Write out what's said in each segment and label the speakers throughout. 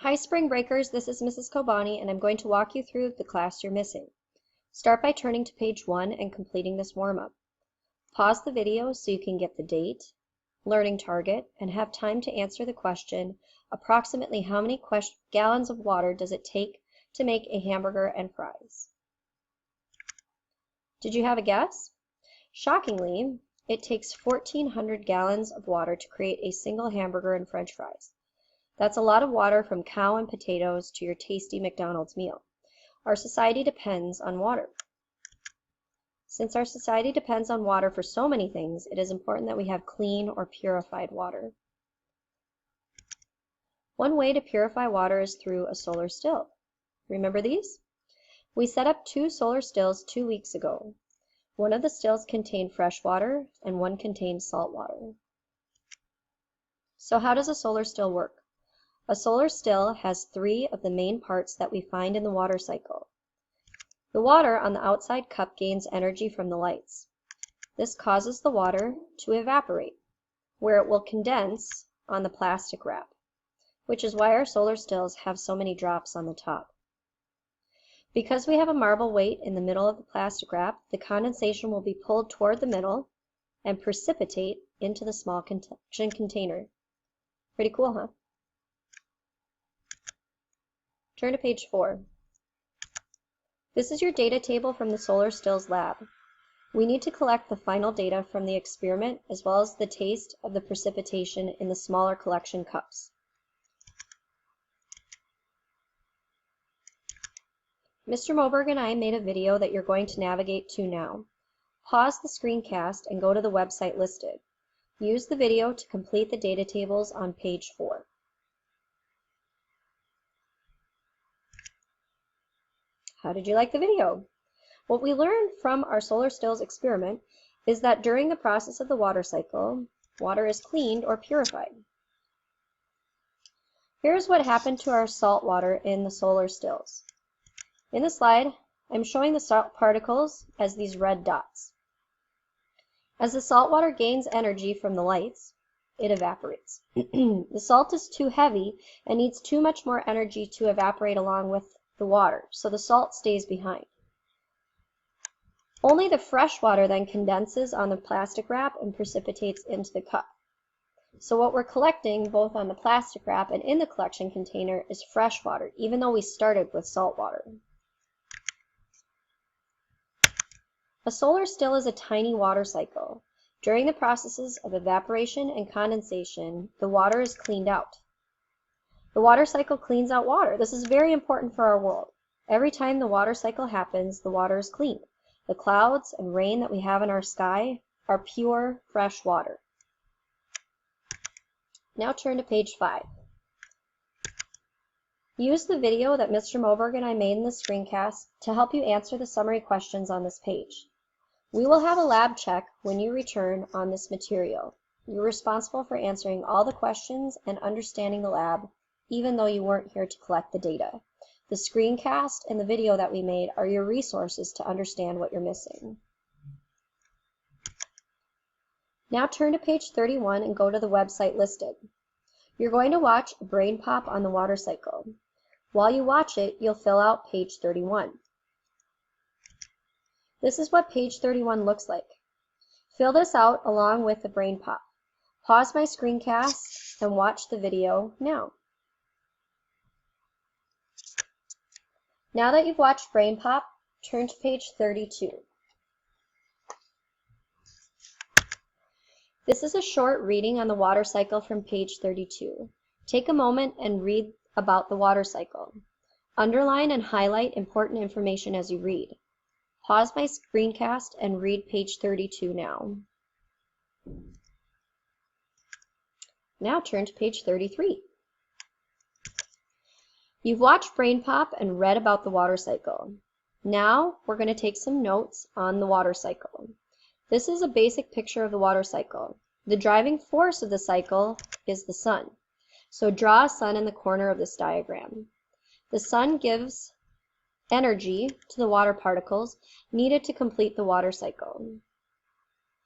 Speaker 1: Hi Spring Breakers, this is Mrs. Kobani and I'm going to walk you through the class you're missing. Start by turning to page 1 and completing this warm-up. Pause the video so you can get the date, learning target, and have time to answer the question, approximately how many gallons of water does it take to make a hamburger and fries? Did you have a guess? Shockingly, it takes 1,400 gallons of water to create a single hamburger and French fries. That's a lot of water from cow and potatoes to your tasty McDonald's meal. Our society depends on water. Since our society depends on water for so many things, it is important that we have clean or purified water. One way to purify water is through a solar still. Remember these? We set up 2 solar stills 2 weeks ago. One of the stills contained fresh water and one contained salt water. So how does a solar still work? A solar still has 3 of the main parts that we find in the water cycle. The water on the outside cup gains energy from the lights. This causes the water to evaporate, where it will condense on the plastic wrap, which is why our solar stills have so many drops on the top. Because we have a marble weight in the middle of the plastic wrap, the condensation will be pulled toward the middle and precipitate into the small container. Pretty cool, huh? Turn to page 4. This is your data table from the Solar Stills lab. We need to collect the final data from the experiment as well as the taste of the precipitation in the smaller collection cups. Mr. Moberg and I made a video that you're going to navigate to now. Pause the screencast and go to the website listed. Use the video to complete the data tables on page 4. How did you like the video? What we learned from our solar stills experiment is that during the process of the water cycle, water is cleaned or purified. Here's what happened to our salt water in the solar stills. In the slide, I'm showing the salt particles as these red dots. As the salt water gains energy from the lights, it evaporates. The salt is too heavy and needs too much more energy to evaporate along with the water, so the salt stays behind. Only the fresh water then condenses on the plastic wrap and precipitates into the cup. So what we're collecting both on the plastic wrap and in the collection container is fresh water, even though we started with salt water. A solar still is a tiny water cycle. During the processes of evaporation and condensation, the water is cleaned out. The water cycle cleans out water. This is very important for our world. Every time the water cycle happens, the water is cleaned. The clouds and rain that we have in our sky are pure, fresh water. Now turn to page 5. Use the video that Mr. Moberg and I made in the screencast to help you answer the summary questions on this page. We will have a lab check when you return on this material. You're responsible for answering all the questions and understanding the lab, even though you weren't here to collect the data. The screencast and the video that we made are your resources to understand what you're missing. Now turn to page 31 and go to the website listed. You're going to watch a brain pop on the water cycle. While you watch it, you'll fill out page 31. This is what page 31 looks like. Fill this out along with the brain pop. Pause my screencast and watch the video now. Now that you've watched Brain Pop, turn to page 32. This is a short reading on the water cycle from page 32. Take a moment and read about the water cycle. Underline and highlight important information as you read. Pause my screencast and read page 32 now. Now turn to page 33. You've watched Brain Pop and read about the water cycle. Now we're going to take some notes on the water cycle. This is a basic picture of the water cycle. The driving force of the cycle is the sun. So draw a sun in the corner of this diagram. The sun gives energy to the water particles needed to complete the water cycle.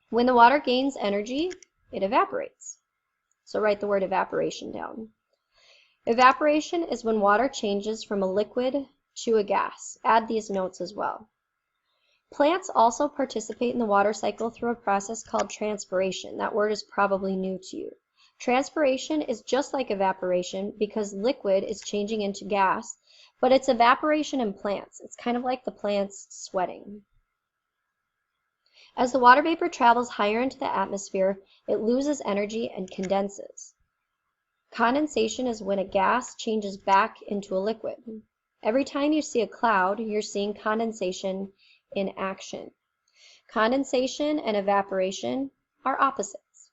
Speaker 1: When the water gains energy, it evaporates. So write the word evaporation down. Evaporation is when water changes from a liquid to a gas. Add these notes as well. Plants also participate in the water cycle through a process called transpiration. That word is probably new to you. Transpiration is just like evaporation because liquid is changing into gas, but it's evaporation in plants. It's kind of like the plants sweating. As the water vapor travels higher into the atmosphere, it loses energy and condenses. Condensation is when a gas changes back into a liquid. Every time you see a cloud, you're seeing condensation in action. Condensation and evaporation are opposites.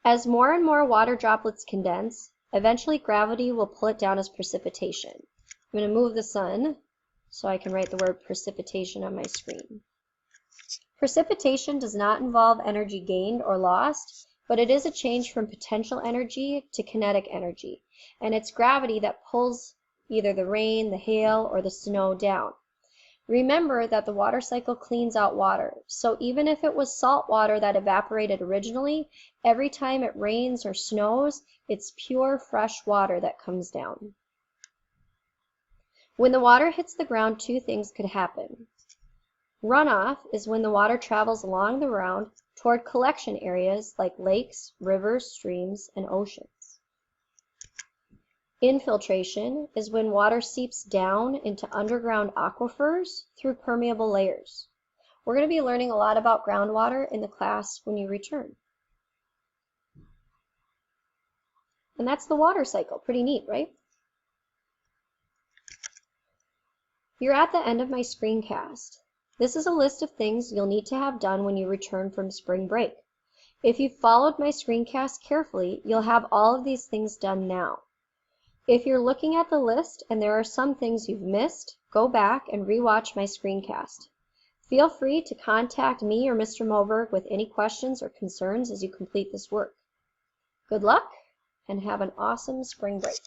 Speaker 1: As more and more water droplets condense, eventually gravity will pull it down as precipitation. I'm going to move the sun so I can write the word precipitation on my screen. Precipitation does not involve energy gained or lost, but it is a change from potential energy to kinetic energy, and it's gravity that pulls either the rain, the hail, or the snow down. Remember that the water cycle cleans out water, so even if it was salt water that evaporated originally, every time it rains or snows, it's pure fresh water that comes down. When the water hits the ground, two things could happen. Runoff is when the water travels along the ground toward collection areas like lakes, rivers, streams, and oceans. Infiltration is when water seeps down into underground aquifers through permeable layers. We're going to be learning a lot about groundwater in the class when you return. And that's the water cycle. Pretty neat, right? You're at the end of my screencast. This is a list of things you'll need to have done when you return from spring break. If you followed my screencast carefully, you'll have all of these things done now. If you're looking at the list and there are some things you've missed, go back and rewatch my screencast. Feel free to contact me or Mr. Moberg with any questions or concerns as you complete this work. Good luck and have an awesome spring break.